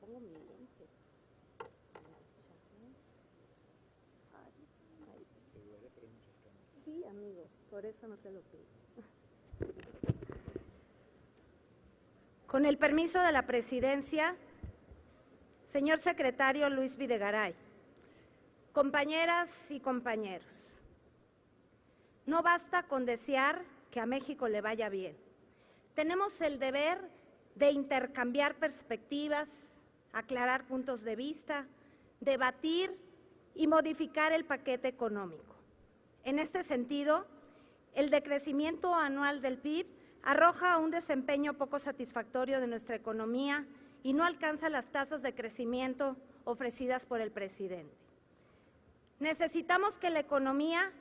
pongo mi lente. Te duele, pero hay muchas cámaras. Sí, amigo, por eso no te lo pido. Con el permiso de la presidencia, señor secretario Luis Videgaray, compañeras y compañeros, no basta con desear que a México le vaya bien. Tenemos el deber de intercambiar perspectivas, aclarar puntos de vista, debatir y modificar el paquete económico. En este sentido, el decrecimiento anual del PIB arroja un desempeño poco satisfactorio de nuestra economía y no alcanza las tasas de crecimiento ofrecidas por el presidente. Necesitamos que la economía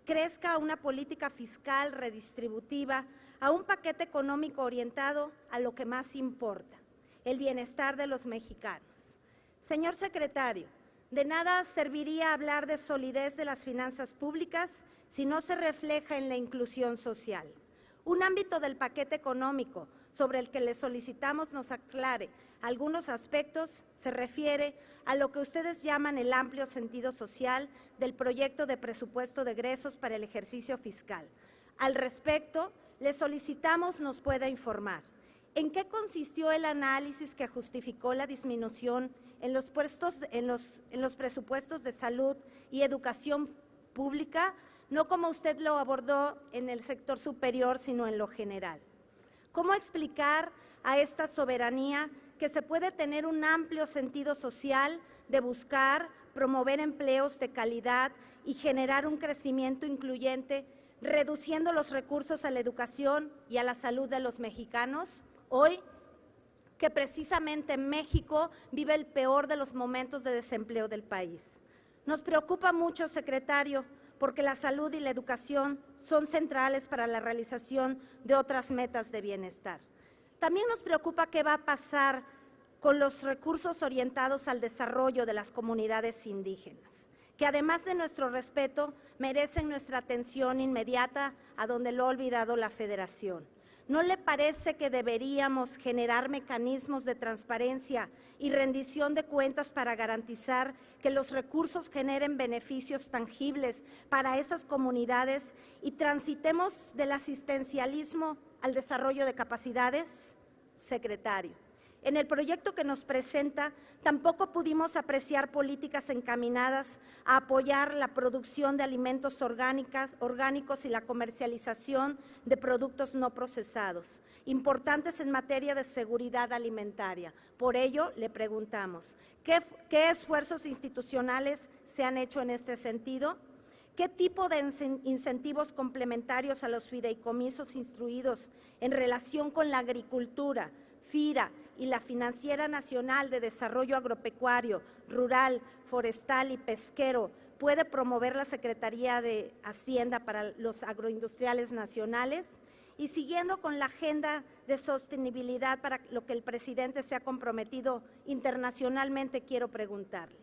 crezca a una política fiscal redistributiva, a un paquete económico orientado a lo que más importa, el bienestar de los mexicanos. Señor secretario, de nada serviría hablar de solidez de las finanzas públicas si no se refleja en la inclusión social. Un ámbito del paquete económico sobre el que le solicitamos nos aclare algunos aspectos se refiere a lo que ustedes llaman el amplio sentido social del proyecto de presupuesto de egresos para el ejercicio fiscal. Al respecto, le solicitamos nos pueda informar en qué consistió el análisis que justificó la disminución en los presupuestos de salud y educación pública, no como usted lo abordó en el sector superior, sino en lo general. ¿Cómo explicar a esta soberanía que se puede tener un amplio sentido social de buscar, promover empleos de calidad y generar un crecimiento incluyente, reduciendo los recursos a la educación y a la salud de los mexicanos? Hoy, que precisamente México vive el peor de los momentos de desempleo del país. Nos preocupa mucho, secretario, porque la salud y la educación son centrales para la realización de otras metas de bienestar. También nos preocupa qué va a pasar con los recursos orientados al desarrollo de las comunidades indígenas, que además de nuestro respeto, merecen nuestra atención inmediata, a donde lo ha olvidado la Federación. ¿No le parece que deberíamos generar mecanismos de transparencia y rendición de cuentas para garantizar que los recursos generen beneficios tangibles para esas comunidades y transitemos del asistencialismo al desarrollo de capacidades? Secretario, en el proyecto que nos presenta tampoco pudimos apreciar políticas encaminadas a apoyar la producción de alimentos orgánicos y la comercialización de productos no procesados, importantes en materia de seguridad alimentaria. Por ello, le preguntamos, ¿qué esfuerzos institucionales se han hecho en este sentido? ¿Qué tipo de incentivos complementarios a los fideicomisos instruidos en relación con la agricultura, FIRA y la Financiera Nacional de Desarrollo Agropecuario, Rural, Forestal y Pesquero puede promover la Secretaría de Hacienda para los agroindustriales nacionales? Y siguiendo con la agenda de sostenibilidad para lo que el presidente se ha comprometido internacionalmente, quiero preguntarle,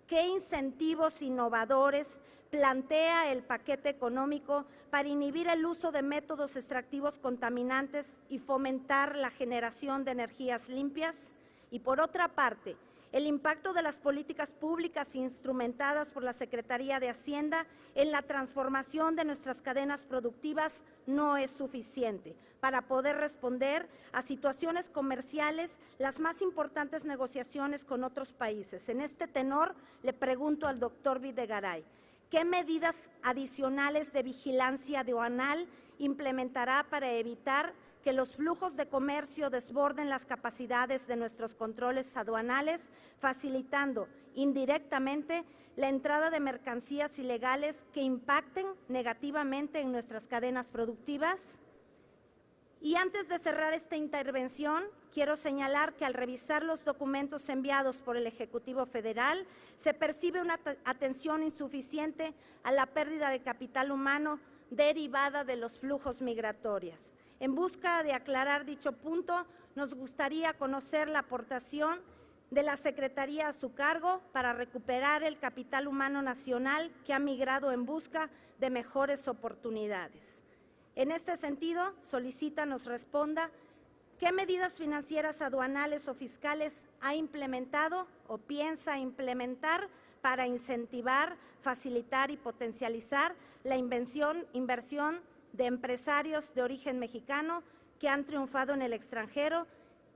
¿qué incentivos innovadores plantea el paquete económico para inhibir el uso de métodos extractivos contaminantes y fomentar la generación de energías limpias? Y por otra parte, el impacto de las políticas públicas instrumentadas por la Secretaría de Hacienda en la transformación de nuestras cadenas productivas no es suficiente para poder responder a situaciones comerciales, las más importantes negociaciones con otros países. En este tenor, le pregunto al doctor Videgaray, ¿qué medidas adicionales de vigilancia aduanal implementará para evitar que los flujos de comercio desborden las capacidades de nuestros controles aduanales, facilitando indirectamente la entrada de mercancías ilegales que impacten negativamente en nuestras cadenas productivas? Y antes de cerrar esta intervención, quiero señalar que al revisar los documentos enviados por el Ejecutivo Federal, se percibe una atención insuficiente a la pérdida de capital humano derivada de los flujos migratorios. En busca de aclarar dicho punto, nos gustaría conocer la aportación de la Secretaría a su cargo para recuperar el capital humano nacional que ha migrado en busca de mejores oportunidades. En este sentido, solicita nos responda ¿Qué medidas financieras, aduanales o fiscales ha implementado o piensa implementar para incentivar, facilitar y potencializar la inversión de empresarios de origen mexicano que han triunfado en el extranjero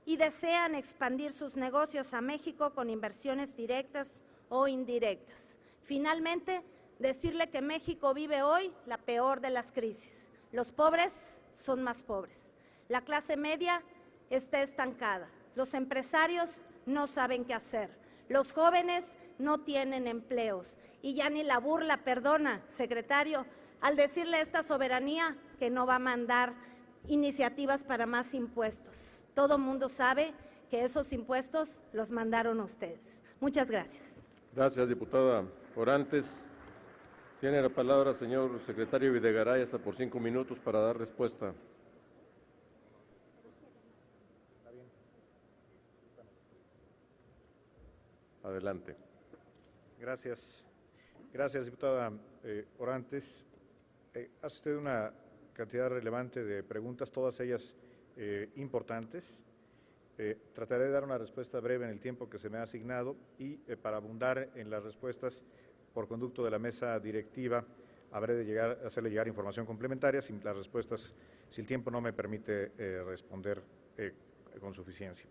y desean expandir sus negocios a México con inversiones directas o indirectas? Finalmente, decirle que México vive hoy la peor de las crisis. Los pobres son más pobres. La clase media está estancada. Los empresarios no saben qué hacer. Los jóvenes no tienen empleos. Y ya ni la burla perdona, secretario, al decirle a esta soberanía que no va a mandar iniciativas para más impuestos. Todo mundo sabe que esos impuestos los mandaron ustedes. Muchas gracias. Gracias, diputada Orantes. Tiene la palabra, señor secretario Videgaray, hasta por 5 minutos para dar respuesta. Adelante. Gracias. Gracias, diputada Orantes. Hace usted una cantidad relevante de preguntas, todas ellas importantes. Trataré de dar una respuesta breve en el tiempo que se me ha asignado y para abundar en las respuestas por conducto de la mesa directiva, habré de hacerle llegar información complementaria si las respuestas, si el tiempo no me permite responder con suficiencia.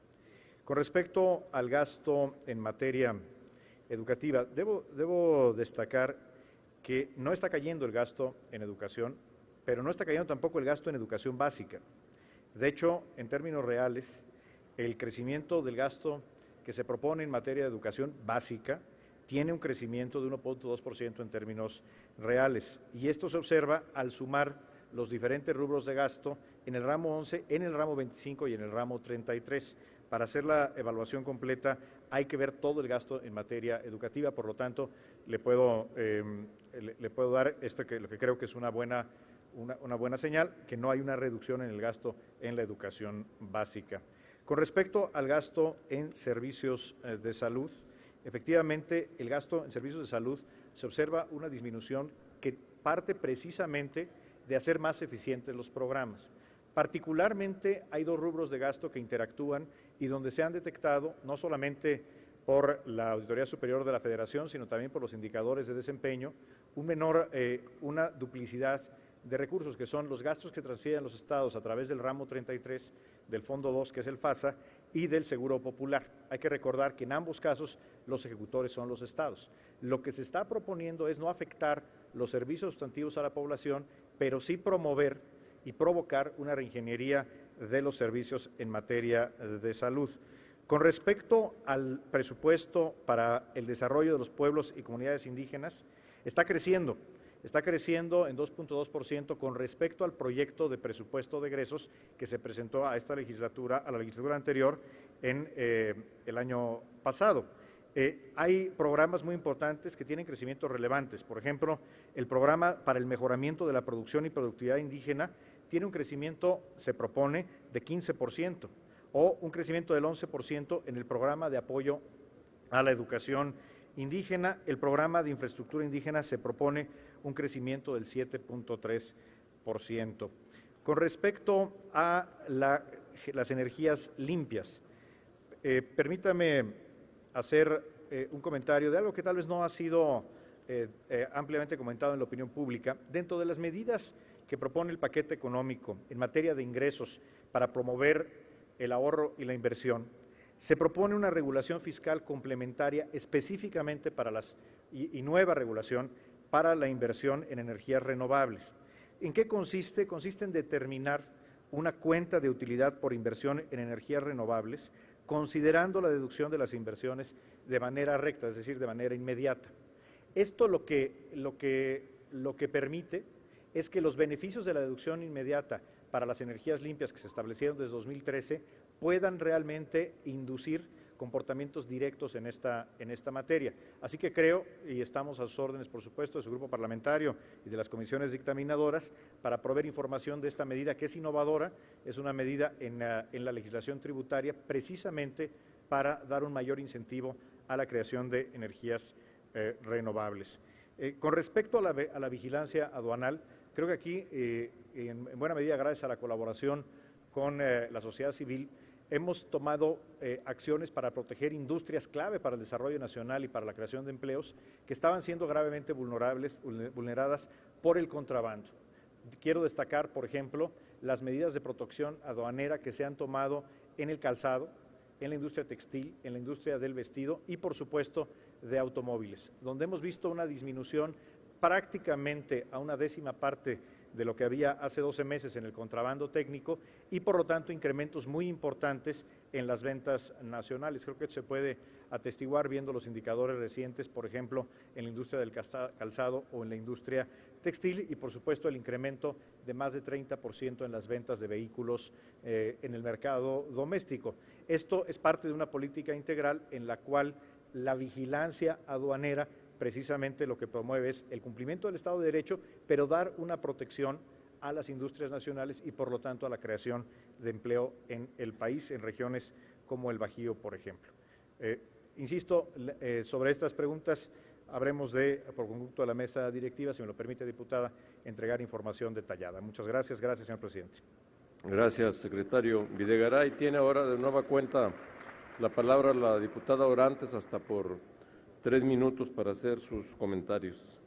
Con respecto al gasto en materia educativa, debo destacar que no está cayendo el gasto en educación, pero no está cayendo tampoco el gasto en educación básica. De hecho, en términos reales, el crecimiento del gasto que se propone en materia de educación básica tiene un crecimiento de 1.2% en términos reales. Y esto se observa al sumar los diferentes rubros de gasto en el ramo 11, en el ramo 25 y en el ramo 33. Para hacer la evaluación completa hay que ver todo el gasto en materia educativa, por lo tanto, le puedo dar lo que creo que es una buena señal, que no hay una reducción en el gasto en la educación básica. Con respecto al gasto en servicios de salud, efectivamente, el gasto en servicios de salud se observa una disminución que parte precisamente de hacer más eficientes los programas. Particularmente hay dos rubros de gasto que interactúan y donde se han detectado, no solamente por la Auditoría Superior de la Federación, sino también por los indicadores de desempeño, una duplicidad de recursos, que son los gastos que transfieren los estados a través del ramo 33, del Fondo 2, que es el FASA, y del Seguro Popular. Hay que recordar que en ambos casos los ejecutores son los estados. Lo que se está proponiendo es no afectar los servicios sustantivos a la población, pero sí promover y provocar una reingeniería de los servicios en materia de salud. Con respecto al presupuesto para el desarrollo de los pueblos y comunidades indígenas, está creciendo en 2.2% con respecto al proyecto de presupuesto de egresos que se presentó a la legislatura anterior en el año pasado. Hay programas muy importantes que tienen crecimientos relevantes. Por ejemplo, el programa para el mejoramiento de la producción y productividad indígena tiene un crecimiento, se propone, de 15%, o un crecimiento del 11% en el programa de apoyo a la educación indígena. El programa de infraestructura indígena se propone un crecimiento del 7.3%. Con respecto a las energías limpias, permítame hacer un comentario de algo que tal vez no ha sido ampliamente comentado en la opinión pública. Dentro de las medidas que propone el paquete económico en materia de ingresos para promover el ahorro y la inversión, se propone una regulación fiscal complementaria específicamente para y nueva regulación para la inversión en energías renovables. ¿En qué consiste? Consiste en determinar una cuenta de utilidad por inversión en energías renovables, considerando la deducción de las inversiones de manera recta, es decir, de manera inmediata. Esto lo que permite es que los beneficios de la deducción inmediata para las energías limpias que se establecieron desde 2013 puedan realmente inducir comportamientos directos en esta materia. Así que creo, y estamos a sus órdenes, por supuesto, de su grupo parlamentario y de las comisiones dictaminadoras, para proveer información de esta medida que es innovadora, es una medida en la legislación tributaria precisamente para dar un mayor incentivo a la creación de energías renovables. Con respecto a la vigilancia aduanal, creo que aquí, en buena medida, gracias a la colaboración con la sociedad civil, hemos tomado acciones para proteger industrias clave para el desarrollo nacional y para la creación de empleos que estaban siendo gravemente vulneradas por el contrabando. Quiero destacar, por ejemplo, las medidas de protección aduanera que se han tomado en el calzado, en la industria textil, en la industria del vestido y, por supuesto, de automóviles, donde hemos visto una disminución prácticamente a una décima parte de lo que había hace 12 meses en el contrabando técnico y, por lo tanto, incrementos muy importantes en las ventas nacionales. Creo que se puede atestiguar viendo los indicadores recientes, por ejemplo, en la industria del calzado o en la industria textil y, por supuesto, el incremento de más de 30% en las ventas de vehículos en el mercado doméstico. Esto es parte de una política integral en la cual la vigilancia aduanera precisamente lo que promueve es el cumplimiento del Estado de Derecho, pero dar una protección a las industrias nacionales y, por lo tanto, a la creación de empleo en el país, en regiones como el Bajío, por ejemplo. Insisto, sobre estas preguntas habremos de, por conducto de la mesa directiva, si me lo permite, diputada, entregar información detallada. Muchas gracias. Gracias, señor presidente. Gracias, secretario Videgaray. Tiene ahora de nueva cuenta la palabra la diputada Orantes hasta por 3 minutos para hacer sus comentarios.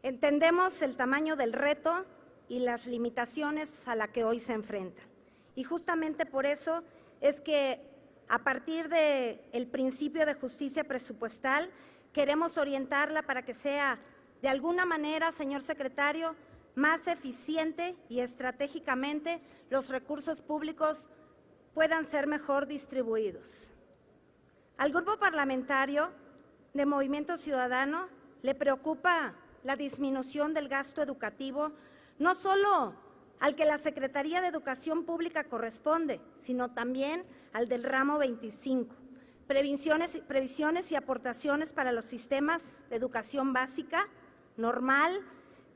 Entendemos el tamaño del reto y las limitaciones a las que hoy se enfrenta. Y justamente por eso es que a partir del principio de justicia presupuestal queremos orientarla para que sea de alguna manera, señor secretario, más eficiente y estratégicamente los recursos públicos puedan ser mejor distribuidos. Al grupo parlamentario de Movimiento Ciudadano le preocupa la disminución del gasto educativo, no solo al que la Secretaría de Educación Pública corresponde, sino también al del ramo 25, previsiones y aportaciones para los sistemas de educación básica, normal,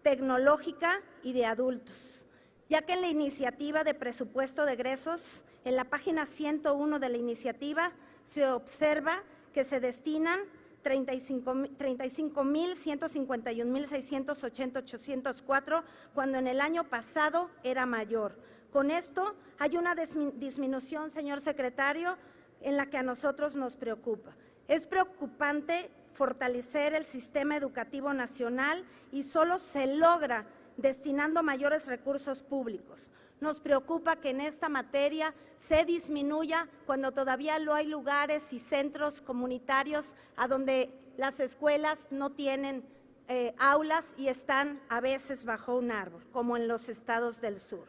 tecnológica y de adultos, ya que en la iniciativa de presupuesto de egresos, en la página 101 de la iniciativa, se observa que se destinan 35.151.680.804, cuando en el año pasado era mayor. Con esto hay una disminución, señor secretario, en la que a nosotros nos preocupa. Es preocupante fortalecer el sistema educativo nacional y solo se logra destinando mayores recursos públicos. Nos preocupa que en esta materia se disminuya cuando todavía no hay lugares y centros comunitarios a donde las escuelas no tienen aulas y están a veces bajo un árbol, como en los estados del sur.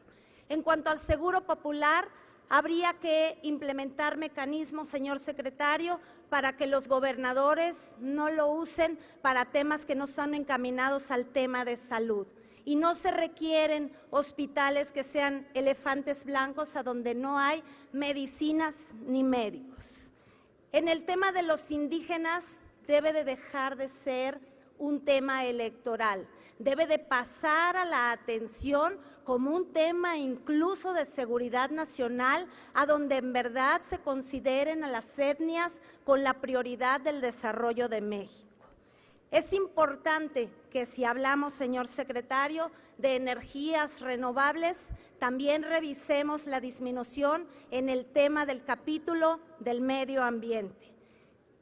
En cuanto al seguro popular, habría que implementar mecanismos, señor secretario, para que los gobernadores no lo usen para temas que no son encaminados al tema de salud. Y no se requieren hospitales que sean elefantes blancos a donde no hay medicinas ni médicos. En el tema de los indígenas debe de dejar de ser un tema electoral, debe de pasar a la atención como un tema incluso de seguridad nacional, a donde en verdad se consideren a las etnias con la prioridad del desarrollo de México. Es importante que si hablamos, señor secretario, de energías renovables, también revisemos la disminución en el tema del capítulo del medio ambiente.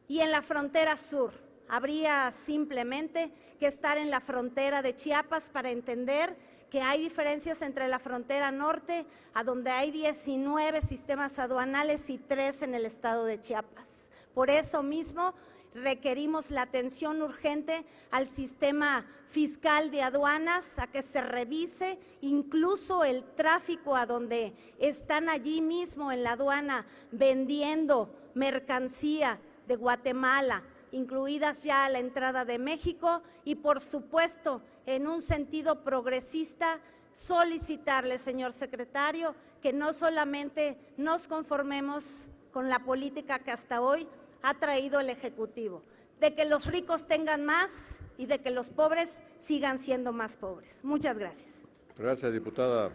Y en la frontera sur, habría simplemente que estar en la frontera de Chiapas para entender que hay diferencias entre la frontera norte, a donde hay 19 sistemas aduanales y 3 en el estado de Chiapas. Por eso mismo requerimos la atención urgente al sistema fiscal de aduanas, a que se revise incluso el tráfico a donde están allí mismo en la aduana vendiendo mercancía de Guatemala, incluidas ya a la entrada de México, y por supuesto, en un sentido progresista, solicitarle, señor secretario, que no solamente nos conformemos con la política que hasta hoy ha traído el Ejecutivo, de que los ricos tengan más y de que los pobres sigan siendo más pobres. Muchas gracias. Gracias, diputada.